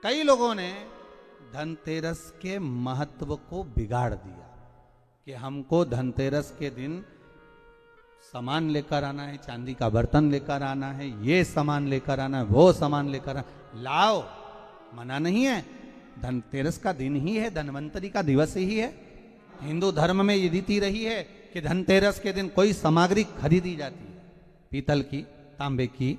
कई लोगों ने धनतेरस के महत्व को बिगाड़ दिया कि हमको धनतेरस के दिन सामान लेकर आना है, चांदी का बर्तन लेकर आना है, ये सामान लेकर आना है, वो सामान लेकर आना, लाओ, मना नहीं है। धनतेरस का दिन ही है, धनवंतरी का दिवस ही है। हिंदू धर्म में ये रीति रही है कि धनतेरस के दिन कोई सामग्री खरीदी जाती है, पीतल की, तांबे की,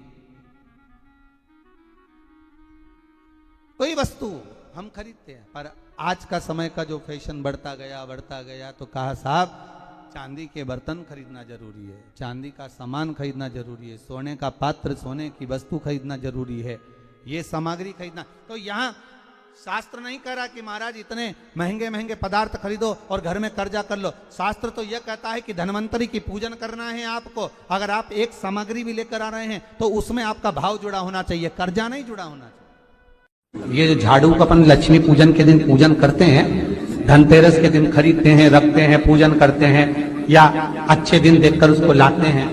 कोई वस्तु हम खरीदते हैं। पर आज का समय का जो फैशन बढ़ता गया तो कहा साहब चांदी के बर्तन खरीदना जरूरी है, चांदी का सामान खरीदना जरूरी है, सोने का पात्र, सोने की वस्तु खरीदना जरूरी है, ये सामग्री खरीदना। तो यहाँ शास्त्र नहीं कह रहा कि महाराज इतने महंगे महंगे पदार्थ खरीदो और घर में कर्जा कर लो। शास्त्र तो यह कहता है कि धनवंतरी की पूजन करना है आपको। अगर आप एक सामग्री भी लेकर आ रहे हैं तो उसमें आपका भाव जुड़ा होना चाहिए, कर्जा नहीं जुड़ा होना चाहिए। ये जो झाड़ू का अपन लक्ष्मी पूजन के दिन पूजन करते हैं, धनतेरस के दिन खरीदते हैं, रखते हैं, पूजन करते हैं, या अच्छे दिन देखकर उसको लाते हैं।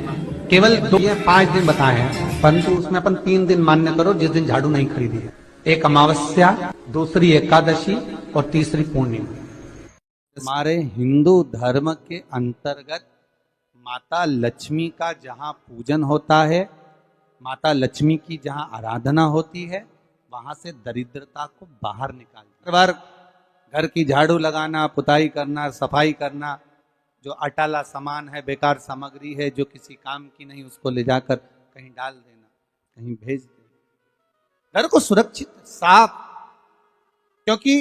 केवल 5 दिन बताए हैं, परंतु उसमें अपन 3 दिन मान्य करो जिस दिन झाड़ू नहीं खरीदी है। एक अमावस्या, दूसरी एकादशी और तीसरी पूर्णिमा। हमारे हिंदू धर्म के अंतर्गत माता लक्ष्मी का जहाँ पूजन होता है, माता लक्ष्मी की जहाँ आराधना होती है, वहां से दरिद्रता को बाहर निकालना। हर बार घर की झाड़ू लगाना, पुताई करना, सफाई करना, जो अटाला सामान है, बेकार सामग्री है, जो किसी काम की नहीं, उसको ले जाकर कहीं डाल देना, कहीं भेज देना। घर को सुरक्षित साफ, क्योंकि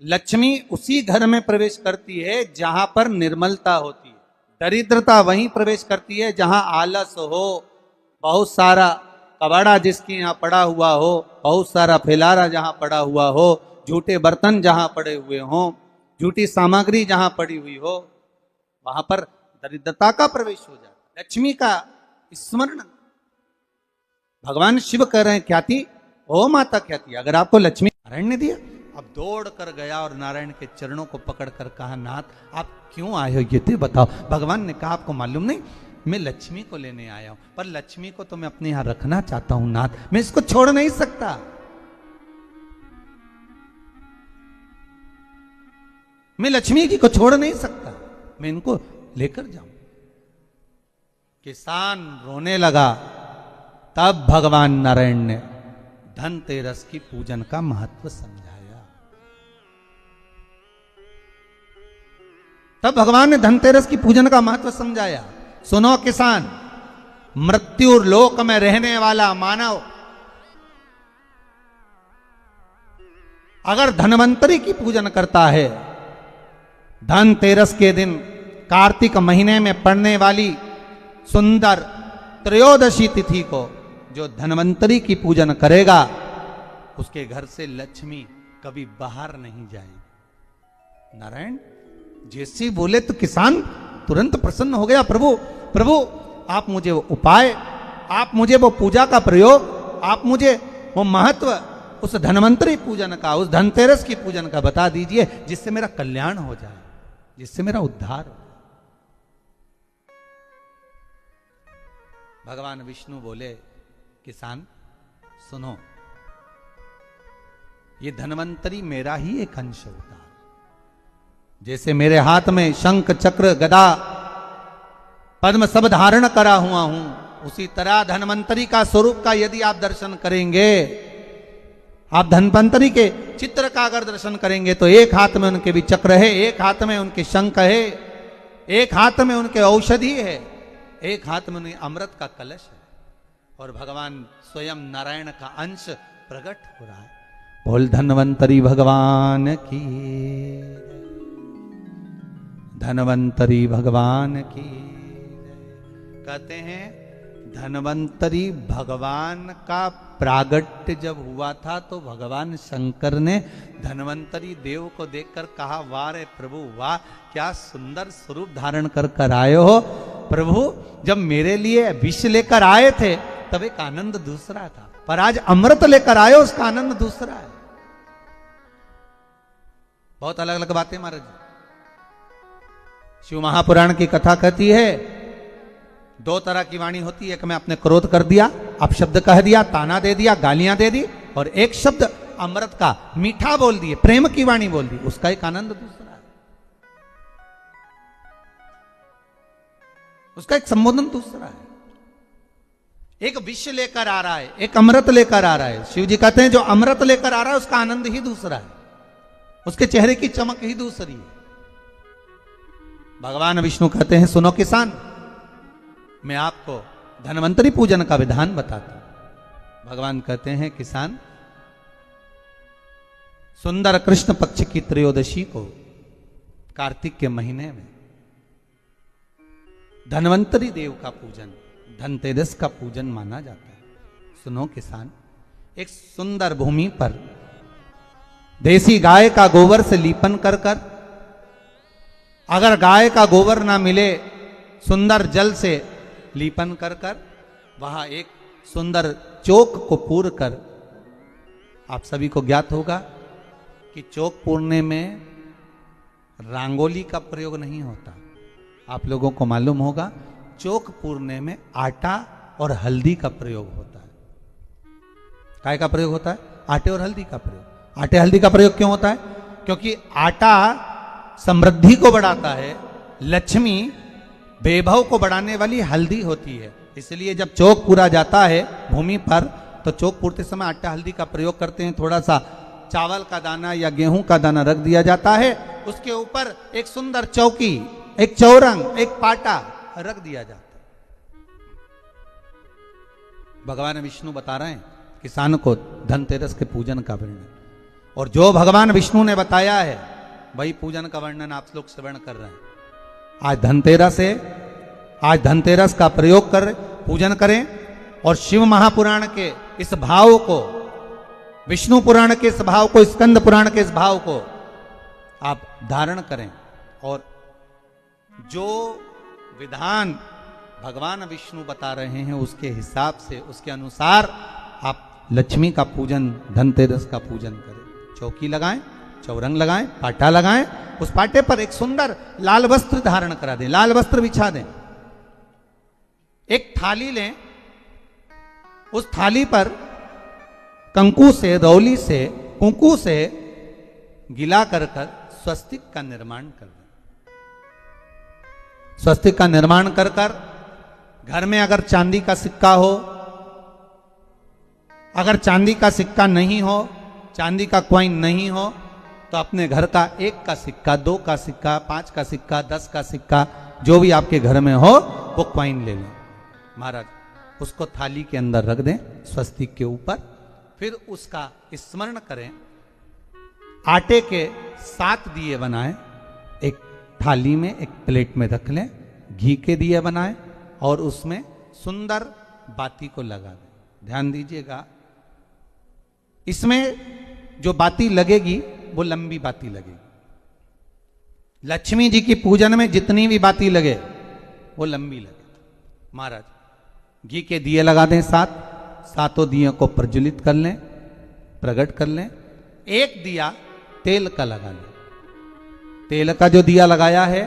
लक्ष्मी उसी घर में प्रवेश करती है जहां पर निर्मलता होती है। दरिद्रता वहीं प्रवेश करती है जहां आलस हो, बहुत सारा कबाड़ा जिसके यहाँ पड़ा हुआ हो, बहुत सारा फैलारा जहां पड़ा हुआ हो, झूठे बर्तन जहां पड़े हुए हों, झूठी सामग्री जहां पड़ी हुई हो, वहां पर दरिद्रता का प्रवेश हो जाता है। लक्ष्मी का स्मरण भगवान शिव कह रहे हैं, ख्याति ओ माता ख्याति। अगर आपको लक्ष्मी नारायण ने दिया, अब दौड़ कर गया और नारायण के चरणों को पकड़कर कहा, नाथ आप क्यों आए हो ये तो बताओ। भगवान ने कहा आपको मालूम नहीं, मैं लक्ष्मी को लेने आया हूं, पर लक्ष्मी को तो मैं अपने यहां रखना चाहता हूं नाथ, मैं इसको छोड़ नहीं सकता। मैं लक्ष्मी जी को छोड़ नहीं सकता, मैं इनको लेकर जाऊं। किसान रोने लगा, तब भगवान नारायण ने धनतेरस की पूजन का महत्व समझाया। तब भगवान ने धनतेरस की पूजन का महत्व समझाया। सुनो किसान, मृत्यु लोक में रहने वाला मानव अगर धनवंतरी की पूजन करता है, धनतेरस के दिन कार्तिक महीने में पड़ने वाली सुंदर त्रयोदशी तिथि को जो धनवंतरी की पूजन करेगा, उसके घर से लक्ष्मी कभी बाहर नहीं जाएगी। नारायण जैसे बोले तो किसान तुरंत प्रसन्न हो गया। प्रभु प्रभु आप मुझे वो उपाय, आप मुझे वो पूजा का प्रयोग, आप मुझे वो महत्व उस धनवंतरी पूजन का, उस धनतेरस की पूजन का बता दीजिए, जिससे मेरा कल्याण हो जाए, जिससे मेरा उद्धार हो। भगवान विष्णु बोले, किसान सुनो, ये धनवंतरी मेरा ही एक अंश होता है। जैसे मेरे हाथ में शंख चक्र गदा पद्म सब धारण करा हुआ हूं, उसी तरह धनवंतरी का स्वरूप का यदि आप दर्शन करेंगे, आप धनवंतरी के चित्र का अगर दर्शन करेंगे, तो एक हाथ में उनके भी चक्र है, एक हाथ में उनके शंख है, एक हाथ में उनके औषधि है, एक हाथ में उनके अमृत का कलश है, और भगवान स्वयं नारायण का अंश प्रकट हो रहा है। बोल धनवंतरी भगवान की, धनवंतरी भगवान की। कहते हैं धनवंतरी भगवान का प्रागट्य जब हुआ था, तो भगवान शंकर ने धनवंतरी देव को देखकर कहा, वाह रे प्रभु वाह, क्या सुंदर स्वरूप धारण कर कर आए हो। प्रभु जब मेरे लिए विष लेकर आए थे तब एक आनंद दूसरा था, पर आज अमृत लेकर आए हो, उसका आनंद दूसरा है। बहुत अलग अलग बातें महाराज। शिव महापुराण की कथा कहती है, 2 तरह की वाणी होती है। एक में आपने क्रोध कर दिया, अपशब्द कह दिया, ताना दे दिया, गालियां दे दी, और एक शब्द अमृत का मीठा बोल दिए, प्रेम की वाणी बोल दी, उसका एक आनंद दूसरा है, उसका एक संबोधन दूसरा है। एक विष लेकर आ रहा है, एक अमृत लेकर आ रहा है। शिव जी कहते हैं जो अमृत लेकर आ रहा है उसका आनंद ही दूसरा है, उसके चेहरे की चमक ही दूसरी है। भगवान विष्णु कहते हैं सुनो किसान, मैं आपको धन्वंतरी पूजन का विधान बताता हूं। भगवान कहते हैं किसान, सुंदर कृष्ण पक्ष की त्रयोदशी को कार्तिक के महीने में धन्वंतरी देव का पूजन, धनतेरस का पूजन माना जाता है। सुनो किसान, एक सुंदर भूमि पर देसी गाय का गोबर से लीपन कर कर, अगर गाय का गोबर ना मिले सुंदर जल से लीपन कर कर, वहां एक सुंदर चौक को पूर कर, आप सभी को ज्ञात होगा कि चौक पूरने में रंगोली का प्रयोग नहीं होता। आप लोगों को मालूम होगा चौक पूरने में आटा और हल्दी का प्रयोग होता है। काय का प्रयोग होता है? आटे और हल्दी का प्रयोग। आटे हल्दी का प्रयोग क्यों होता है? क्योंकि आटा समृद्धि को बढ़ाता है, लक्ष्मी वैभव को बढ़ाने वाली हल्दी होती है। इसलिए जब चौक पूरा जाता है भूमि पर, तो चौक पूरते समय आटा हल्दी का प्रयोग करते हैं। थोड़ा सा चावल का दाना या गेहूं का दाना रख दिया जाता है, उसके ऊपर एक सुंदर चौकी, एक चौरंग, एक पाटा रख दिया जाता है। भगवान विष्णु बता रहे हैं किसान को धनतेरस के पूजन का वर्णन, और जो भगवान विष्णु ने बताया है वही पूजन का वर्णन आप लोग श्रवण कर रहे हैं। आज धनतेरस है, आज धनतेरस का प्रयोग कर पूजन करें और शिव महापुराण के इस भाव को, विष्णु पुराण के इस भाव को, स्कंद पुराण के इस भाव को आप धारण करें, और जो विधान भगवान विष्णु बता रहे हैं उसके हिसाब से, उसके अनुसार आप लक्ष्मी का पूजन, धनतेरस का पूजन करें। चौकी लगाएं, चौरंग लगाएं, पाटा लगाएं, उस पाटे पर एक सुंदर लाल वस्त्र धारण करा दें, लाल वस्त्र बिछा दें। एक थाली लें, उस थाली पर कंकु से, रौली से, कुंकू से गिला कर स्वस्तिक का निर्माण कर दें। स्वस्तिक का निर्माण कर कर घर में अगर चांदी का सिक्का हो, अगर चांदी का सिक्का नहीं हो, चांदी का कॉइन नहीं हो, तो अपने घर का 1 का सिक्का, 2 का सिक्का, 5 का सिक्का, 10 का सिक्का, जो भी आपके घर में हो वो कॉइन ले लें महाराज, उसको थाली के अंदर रख दें स्वस्तिक के ऊपर। फिर उसका स्मरण करें, आटे के 7 दिए बनाएं, एक थाली में, एक प्लेट में रख लें, घी के दिए बनाएं और उसमें सुंदर बाती को लगा दें। ध्यान दीजिएगा, इसमें जो बाती लगेगी वो लंबी बाती लगेगी। लक्ष्मी जी की पूजन में जितनी भी बाती लगे वो लंबी लगे। महाराज घी के दिए लगा दें 7, सातों दियों को प्रज्वलित कर लें, प्रकट कर लें। एक दिया तेल का लगा लें। तेल का जो दिया लगाया है,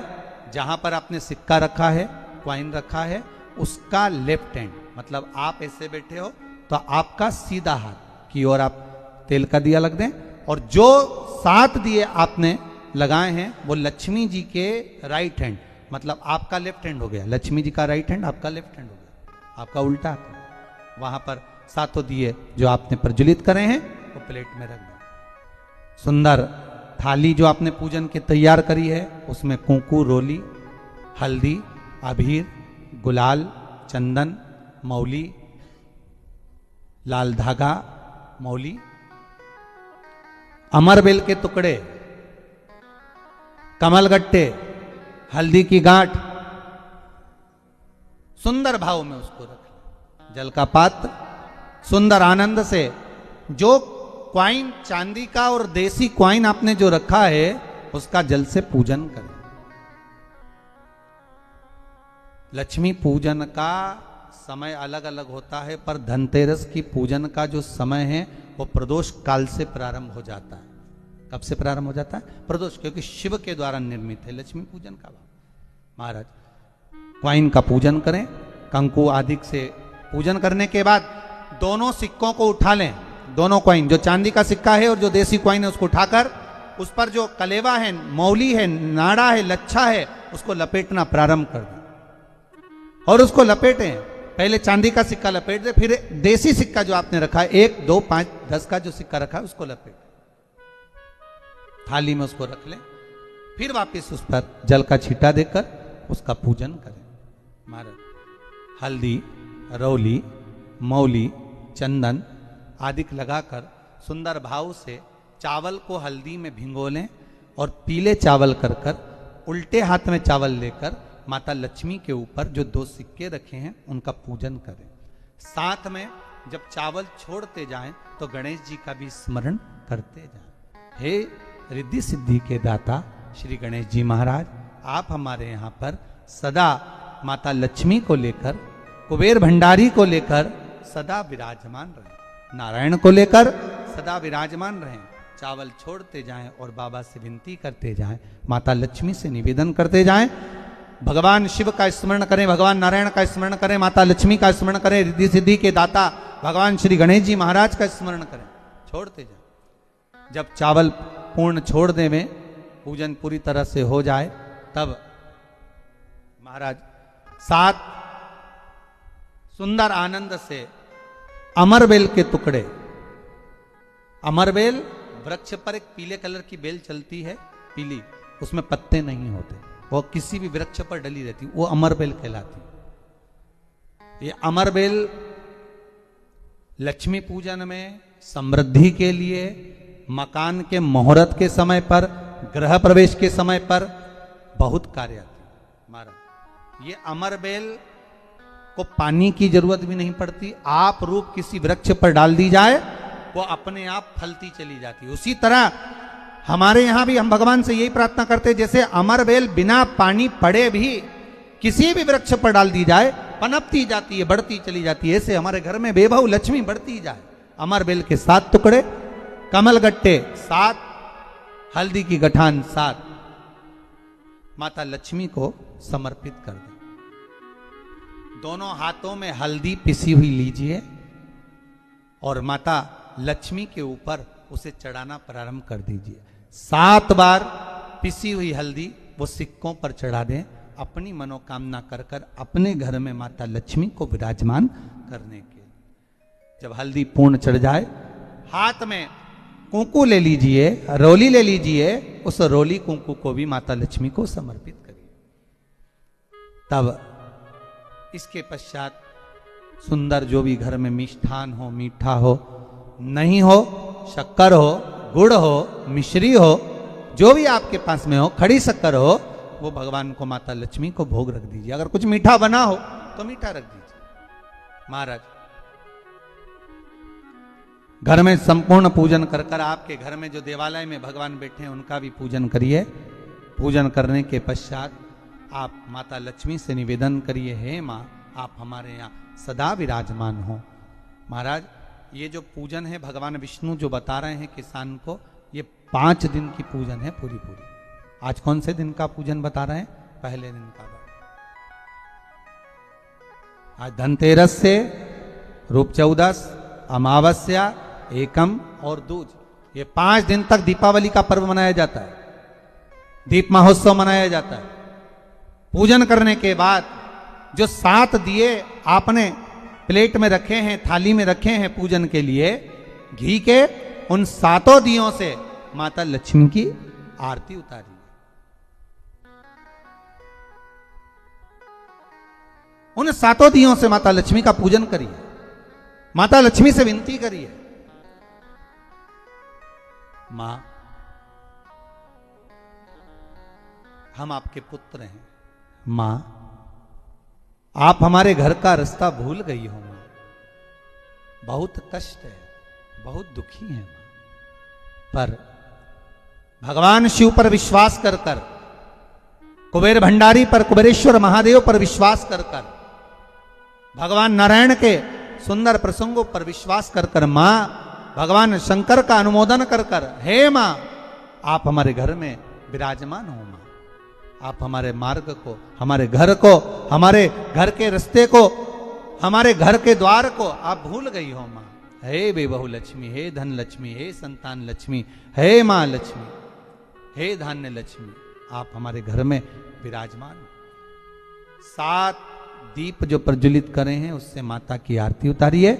जहां पर आपने सिक्का रखा है, कॉइन रखा है, उसका लेफ्ट हैंड, मतलब आप ऐसे बैठे हो तो आपका सीधा हाथ की ओर आप तेल का दिया लग दें। और जो 7 दिए आपने लगाए हैं वो लक्ष्मी जी के राइट हैंड, मतलब आपका लेफ्ट हैंड हो गया, लक्ष्मी जी का राइट हैंड, आपका लेफ्ट हैंड हो गया, आपका उल्टा हाथ। वहां पर 7 दिए जो आपने प्रज्वलित करे हैं वो प्लेट में रख दें। सुंदर थाली जो आपने पूजन की तैयार करी है, उसमें कुंकू, रोली, हल्दी, अबीर, गुलाल, चंदन, मौली, लाल धागा, मौली, अमरबेल के टुकड़े, कमलगट्टे, हल्दी की गांठ, सुंदर भाव में उसको रखें। जल का पात्र सुंदर आनंद से, जो क्वाइन चांदी का और देसी क्वाइन आपने जो रखा है उसका जल से पूजन करें। लक्ष्मी पूजन का समय अलग अलग होता है, पर धनतेरस की पूजन का जो समय है वो प्रदोष काल से प्रारंभ हो जाता है। कब से प्रारंभ हो जाता है? प्रदोष, क्योंकि शिव के द्वारा निर्मित है लक्ष्मी पूजन का भाव। महाराज क्वाइन का पूजन करें, कंकु आदि से पूजन करने के बाद दोनों सिक्कों को उठा लें, दोनों कॉइन, जो चांदी का सिक्का है और जो देसी कॉइन है, उसको उठाकर उस पर जो कलेवा है, मौली है, नाड़ा है, लच्छा है, उसको लपेटना प्रारंभ कर दें और उसको लपेटें। पहले चांदी का सिक्का लपेट दे, फिर देसी सिक्का जो आपने रखा है 1, 2, 5, 10 का जो सिक्का रखा है उसको लपेट, थाली में उसको रख लें, फिर वापस उस पर जल का छींटा देकर उसका पूजन करें। महाराज हल्दी, रौली, मौली, चंदन आदि लगाकर सुंदर भाव से चावल को हल्दी में भिगो लें और पीले चावल कर कर उल्टे हाथ में चावल लेकर माता लक्ष्मी के ऊपर जो 2 सिक्के रखे हैं उनका पूजन करें। साथ में जब चावल छोड़ते जाएं तो गणेश जी का भी स्मरण करते जाएं। हे रिद्धि सिद्धि के दाता श्री गणेश जी महाराज, आप हमारे यहाँ पर सदा माता लक्ष्मी को लेकर, कुबेर भंडारी को लेकर सदा विराजमान रहें, नारायण को लेकर सदा विराजमान रहें। चावल छोड़ते जाएं और बाबा से विनती करते जाएं, माता लक्ष्मी से निवेदन करते जाएं, भगवान शिव का स्मरण करें, भगवान नारायण का स्मरण करें, माता लक्ष्मी का स्मरण करें, रिद्धि सिद्धि के दाता भगवान श्री गणेश जी महाराज का स्मरण करें, छोड़ते जाएं। जब चावल पूर्ण छोड़ देवें, पूजन पूरी तरह से हो जाए, तब महाराज 7 सुंदर आनंद से अमरबेल के टुकड़े, अमरबेल वृक्ष पर एक पीले कलर की बेल चलती है, पीली, उसमें पत्ते नहीं होते, वो किसी भी वृक्ष पर डली रहती, वो अमरबेल कहलाती। ये अमरबेल लक्ष्मी पूजन में, समृद्धि के लिए, मकान के मुहूर्त के समय पर, गृह प्रवेश के समय पर बहुत कार्य आती है। महाराज ये अमरबेल को पानी की जरूरत भी नहीं पड़ती, आप रूप किसी वृक्ष पर डाल दी जाए वो अपने आप फलती चली जाती है। उसी तरह हमारे यहां भी हम भगवान से यही प्रार्थना करते हैं, जैसे अमरबेल बिना पानी पड़े भी किसी भी वृक्ष पर डाल दी जाए पनपती जाती है, बढ़ती चली जाती है, ऐसे हमारे घर में बेभव लक्ष्मी बढ़ती जाए। अमरबेल के 7 टुकड़े, कमलगट्टे 7, हल्दी की गठान 7 माता लक्ष्मी को समर्पित कर दें। दोनों हाथों में हल्दी पिसी हुई लीजिए और माता लक्ष्मी के ऊपर उसे चढ़ाना प्रारंभ कर दीजिए। 7 बार पिसी हुई हल्दी वो सिक्कों पर चढ़ा दें, अपनी मनोकामना कर कर अपने घर में माता लक्ष्मी को विराजमान करने के। जब हल्दी पूर्ण चढ़ जाए, हाथ में कुंकू ले लीजिए, रोली ले लीजिए, उस रोली कुंकू को भी माता लक्ष्मी को समर्पित करिए। तब इसके पश्चात सुंदर जो भी घर में मिष्ठान हो, मीठा हो, नहीं हो, शक्कर हो, गुड़ हो, मिश्री हो, जो भी आपके पास में हो, खड़ी शक्कर हो, वो भगवान को माता लक्ष्मी को भोग रख दीजिए। अगर कुछ मीठा बना हो तो मीठा रख दीजिए। महाराज घर में संपूर्ण पूजन कर कर आपके घर में जो देवालय में भगवान बैठे हैं उनका भी पूजन करिए। पूजन करने के पश्चात आप माता लक्ष्मी से निवेदन करिए, हे माँ आप हमारे यहाँ सदा विराजमान हो। महाराज ये जो पूजन है भगवान विष्णु जो बता रहे हैं किसान को, ये 5 दिन की पूजन है पूरी पूरी। आज कौन से दिन का पूजन बता रहे हैं? पहले दिन का। आज धनतेरस से रूप चौदस, अमावस्या, एकम और दूज, ये 5 दिन तक दीपावली का पर्व मनाया जाता है, दीप महोत्सव मनाया जाता है। पूजन करने के बाद जो 7 दिए आपने प्लेट में रखे हैं, थाली में रखे हैं पूजन के लिए घी के, उन 7 दियों से माता लक्ष्मी की आरती उतारिए। उन 7 दियों से माता लक्ष्मी का पूजन करिए, माता लक्ष्मी से विनती करिए, मां हम आपके पुत्र हैं, मां आप हमारे घर का रास्ता भूल गई हो, मां बहुत कष्ट है, बहुत दुखी है मां। पर भगवान शिव पर विश्वास कर कर, कुबेर भंडारी पर, कुबेरेश्वर महादेव पर विश्वास कर कर, भगवान नारायण के सुंदर प्रसंगों पर विश्वास कर कर, मां भगवान शंकर का अनुमोदन कर कर, हे मां आप हमारे घर में विराजमान हो, मां आप हमारे मार्ग को, हमारे घर को, हमारे घर के रास्ते को, हमारे घर के द्वार को आप भूल गई हो मां, हे बेबहू लक्ष्मी, हे धन लक्ष्मी, हे संतान लक्ष्मी, हे माँ लक्ष्मी, हे धान्य लक्ष्मी, आप हमारे घर में विराजमान। 7 दीप जो प्रज्वलित करे हैं उससे माता की आरती उतारिए।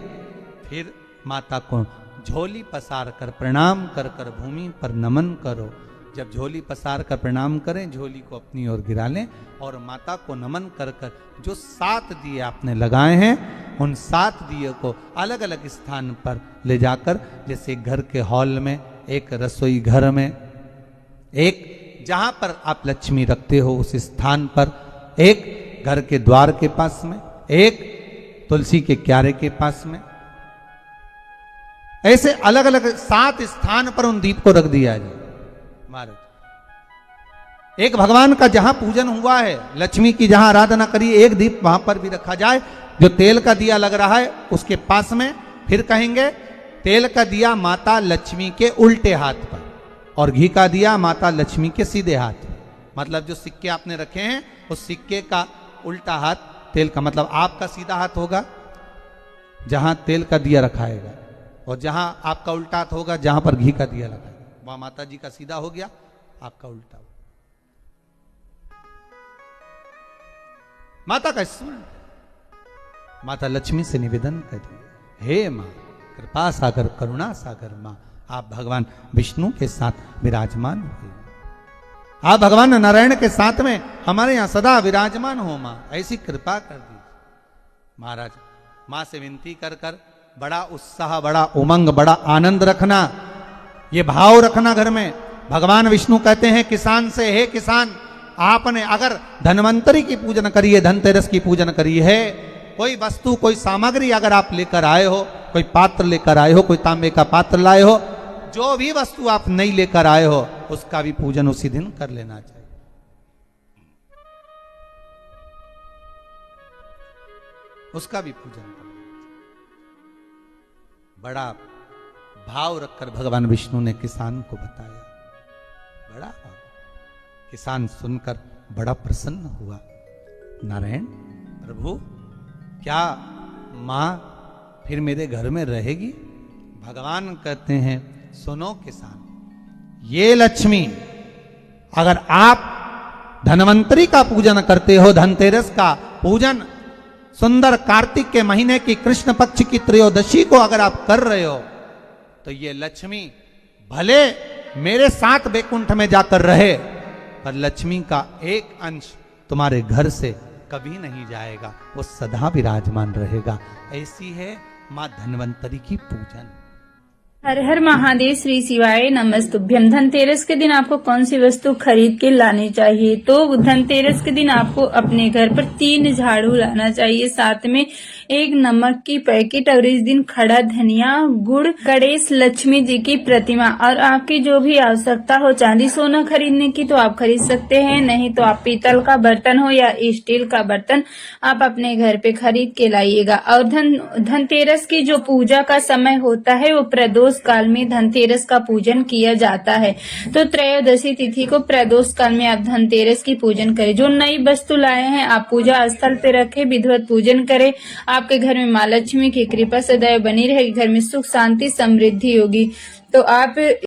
फिर माता को झोली पसार कर प्रणाम कर कर भूमि पर नमन करो। जब झोली पसार कर प्रणाम करें, झोली को अपनी ओर गिरा लें और माता को नमन कर कर जो 7 दिए आपने लगाए हैं उन 7 दिए को अलग अलग स्थान पर ले जाकर, जैसे घर के हॉल में, एक रसोई घर में, एक जहां पर आप लक्ष्मी रखते हो उस स्थान पर, एक घर के द्वार के पास में, एक तुलसी के क्यारे के पास में, ऐसे अलग अलग 7 स्थान पर उन दीप को रख दिया जाए महाराज। एक भगवान का जहां पूजन हुआ है, लक्ष्मी की जहां आराधना करी, एक दीप वहां पर भी रखा जाए। जो तेल का दिया लग रहा है उसके पास में, फिर कहेंगे तेल का दिया माता लक्ष्मी के उल्टे हाथ पर और घी का दिया माता लक्ष्मी के सीधे हाथ पर। मतलब जो सिक्के आपने रखे हैं उस सिक्के का उल्टा हाथ तेल का, मतलब आपका सीधा हाथ होगा जहां तेल का दिया रखाएगा, और जहां आपका उल्टा हाथ होगा जहां पर घी का दिया लगाएगा, वहां माता जी का सीधा हो गया, आपका उल्टा हो। माता का स्मरण, माता लक्ष्मी से निवेदन करिए, हे मां कृपा सागर करुणा सागर मां, आप भगवान विष्णु के साथ विराजमान हुए, आप भगवान नारायण के साथ में हमारे यहां सदा विराजमान हो मां, ऐसी कृपा कर दीजिए। महाराज मां से विनती कर कर बड़ा उत्साह, बड़ा उमंग, बड़ा आनंद रखना, ये भाव रखना घर में। भगवान विष्णु कहते हैं किसान से, हे किसान, आपने अगर धन्वंतरी की पूजन करी है, धनतेरस की पूजन करी है, कोई वस्तु, कोई सामग्री अगर आप लेकर आए हो, कोई पात्र लेकर आए हो, कोई तांबे का पात्र लाए हो, जो भी वस्तु आप नहीं लेकर आए हो उसका भी पूजन उसी दिन कर लेना चाहिए। उसका भी पूजन कर लेना चाहिए। बड़ा भाव रखकर भगवान विष्णु ने किसान को बताया, बड़ा भाव। किसान सुनकर बड़ा प्रसन्न हुआ। नारायण प्रभु, क्या मां फिर मेरे घर में रहेगी? भगवान कहते हैं सुनो किसान, ये लक्ष्मी अगर आप धन्वंतरी का पूजन करते हो, धनतेरस का पूजन सुंदर कार्तिक के महीने की कृष्ण पक्ष की त्रयोदशी को अगर आप कर रहे हो, तो ये लक्ष्मी भले मेरे साथ बैकुंठ में जाकर रहे, पर लक्ष्मी का एक अंश तुम्हारे घर से कभी नहीं जाएगा, वो सदा विराजमान रहेगा। ऐसी है मां धन्वंतरी की पूजन। हर हर महादेव, श्री शिवाय नमस्तुभ्यम। धनतेरस के दिन आपको कौन सी वस्तु खरीद के लानी चाहिए? तो धनतेरस के दिन आपको अपने घर पर 3 झाड़ू लाना चाहिए, साथ में 1 नमक की पैकेट, और इस दिन खड़ा धनिया, गुड़, गणेश, लक्ष्मी जी की प्रतिमा, और आपकी जो भी आवश्यकता हो, चांदी सोना खरीदने की तो आप खरीद सकते हैं, नहीं तो आप पीतल का बर्तन हो या स्टील का बर्तन आप अपने घर पे खरीद के लाइएगा। और धनतेरस की जो पूजा का समय होता है वो प्रदोष काल में धनतेरस का पूजन किया जाता है। तो त्रयोदशी तिथि को प्रदोष काल में आप धनतेरस की पूजन करें। जो नई वस्तु लाए हैं आप पूजा स्थल पे रखें, विधिवत पूजन करें। आपके घर में माँ लक्ष्मी की कृपा सदैव बनी रहेगी, घर में सुख शांति समृद्धि होगी। तो आप